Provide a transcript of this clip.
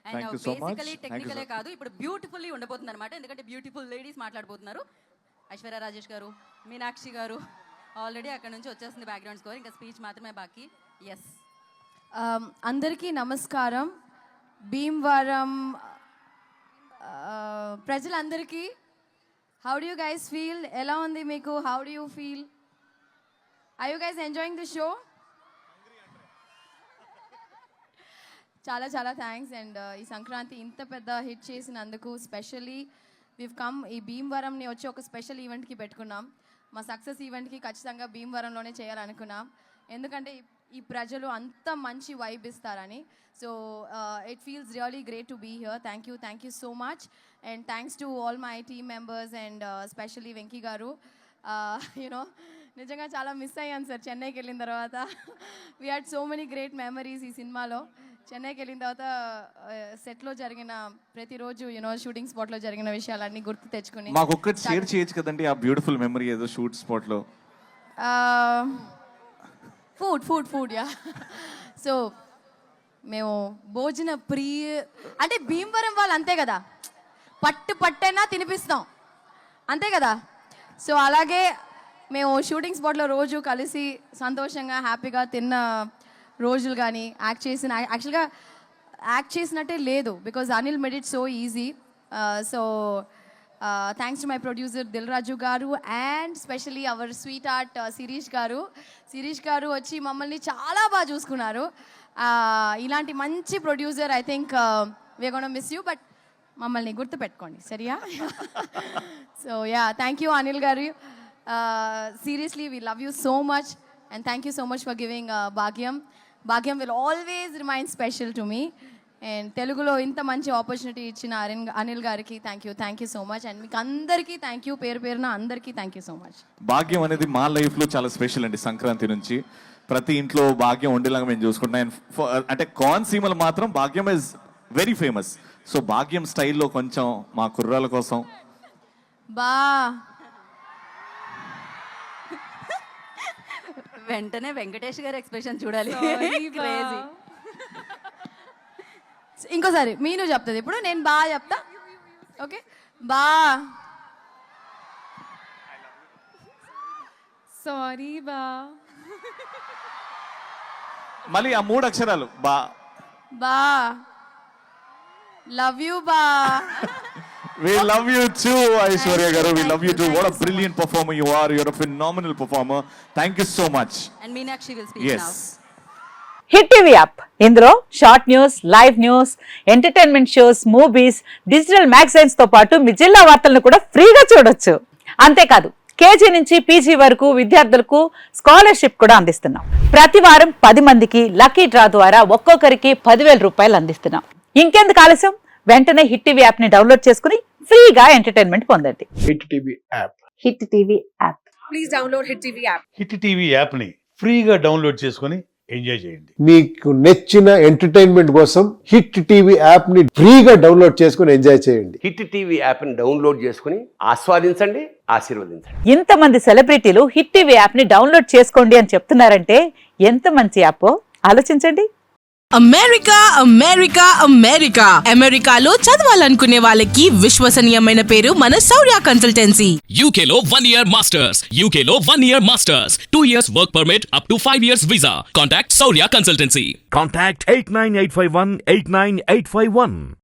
And Thank you so much. Basically Thank you, టెక్నికలే sir. కాదు, ఇప్పుడు beautifully ఉండబోతుంది అనమాట. ఎందుకంటే బ్యూటిఫుల్ లేడీస్ మాట్లాడబోతున్నారు. ఐశ్వర్య రాజేష్ గారు, మీనాక్షి గారు ఆల్రెడీ అక్కడ నుంచి వచ్చేస్తుంది బ్యాక్గ్రౌండ్ స్కోర్. ఇంకా స్పీచ్ మాత్రమే బాకీ. ఎస్, అందరికీ నమస్కారం. భీమవరం ప్రజలందరికీ how do you guys feel? ఎలా ఉంది మీకు? How do you feel? Are you guys enjoying the show? చాలా చాలా థ్యాంక్స్. అండ్ ఈ సంక్రాంతి ఇంత పెద్ద హిట్ చేసినందుకు స్పెషల్లీ వివ్ కమ్ ఈ భీమవరంని వచ్చి ఒక స్పెషల్ ఈవెంట్కి పెట్టుకున్నాం. మా సక్సెస్ ఈవెంట్కి ఖచ్చితంగా భీమవరంలోనే చేయాలనుకున్నాం. ఎందుకంటే ఈ ప్రజలు అంత మంచి వైబ్ ఇస్తారని. So it feels really great to be here. Thank you so much. And thanks to all my team members and specially Venky garu. You know నిజంగా చాలా మిస్ అయ్యాను సార్ చెన్నైకి వెళ్ళిన తర్వాత. We had so many great memories ఈ సినిమాలో. చెన్నైకి వెళ్ళిన తర్వాత సెట్లో జరిగిన ప్రతిరోజు యూనో షూటింగ్ స్పాట్లో జరిగిన విషయాలన్నీ గుర్తు తెచ్చుకుని మాకు ఒక్కటి షేర్ చేయొచ్చు కదండి ఆ బ్యూటిఫుల్ మెమరీ ఏదో షూట్ స్పాట్లో. Food yeah. సో మేము భోజన అంటే భీమవరం వాళ్ళు అంతే కదా, పట్టైనా తినిపిస్తాం అంతే కదా. సో అలాగే మేము షూటింగ్ స్పాట్లో రోజు కలిసి సంతోషంగా హ్యాపీగా తిన్న రోజులు కానీ యాక్చువల్గా యాక్ట్ చేసినట్టే లేదు, because Anil made it so easy. So thanks to my producer Dil Raju గారు and specially our sweetheart Shirish గారు వచ్చి మమ్మల్ని చాలా బాగా చూసుకున్నారు. ఇలాంటి మంచి producer I think we are gonna miss you, but మమ్మల్ని గుర్తుపెట్టుకోండి సరియా. So yeah, thank you Anil గారు. Seriously we love you so much and thank you so much for giving Bhagyam will always remain special to me. And తెలుగులో ఇంత మంచి opportunity ఇచ్చిన అనిల్ గారికి thank you so much. And మీకు అందరికీ థ్యాంక్ యూ, పేరున అందరికీ థ్యాంక్ యూ సో మచ్. భాగ్యం అనేది మా లైఫ్లో చాలా స్పెషల్ అండి. సంక్రాంతి నుంచి ప్రతి ఇంట్లో భాగ్యం ఉండేలాగా మేము చూసుకుంటాం. అంటే కోనసీమలో మాత్రం భాగ్యం ఇస్ వెరీ ఫేమస్. సో భాగ్యం స్టైల్లో కొంచెం మా కుర్రాల కోసం వెంటనే వెంకటేష్ గారి ఎక్స్ప్రెషన్ చూడాలి. క్రేజీ. ఇంకోసారి మీను చెప్తుంది, ఇప్పుడు నేను చెప్తా. ఓకే, సారీ మళ్ళీ ఆ 3 అక్షరాలు love you We love you too, Aishwarya garu. We love you too. What a brilliant performer you are. You're a phenomenal performer. Thank you so much. And Meenakshi will speak yes. now. Hit TV app, ఇందులో short news, live news, entertainment shows, movies, digital magazines తో పాటు మీ జిల్లా వార్తలను కూడా ఫ్రీగా చూడొచ్చు. అంతేకాదు KG నుంచి పీజీ వరకు విద్యార్థులకు స్కాలర్షిప్ కూడా అందిస్తున్నాం. ప్రతి వారం 10 మందికి లక్కీ డ్రా ద్వారా ఒక్కొక్కరికి 10,000 రూపాయలు అందిస్తున్నాం. ఇంకెందుకు ఆలస్యం, వెంటనే హిట్ టీవీ యాప్ ని డౌన్లోడ్ చేసుకుని ఫ్రీగా ఎంటర్టైన్మెంట్ పొందండి. Hit TV app. Hit TV app. Please download hit TV app. Hit TV app ని ఫ్రీగా డౌన్లోడ్ చేసుకొని ఎంజాయ్ చేయండి. మీకు నచ్చిన ఎంటర్టైన్మెంట్ కోసం హిట్ టీవీ యాప్ ని ఫ్రీగా డౌన్లోడ్ చేసుకొని ఎంజాయ్ చేయండి. హిట్ టీవీ యాప్ ని డౌన్లోడ్ చేసుకుని ఆస్వాదించండి, ఆశీర్వదించండి. ఇంతమంది సెలబ్రిటీలు హిట్ టీవీ యాప్ ని డౌన్లోడ్ చేసుకోండి అని చెప్తున్నారంటే ఎంత మంచి యాప్ ఆలోచించండి. అమెరికాలో చదవాలనుకునే వాళ్ళకి విశ్వసనీయమైన పేరు మన శౌర్య కన్సల్టెన్సీ. UK లో 1 year masters, 2 years work permit up to 5 years visa. Contact Saurya Consultancy. Contact 89851 89851.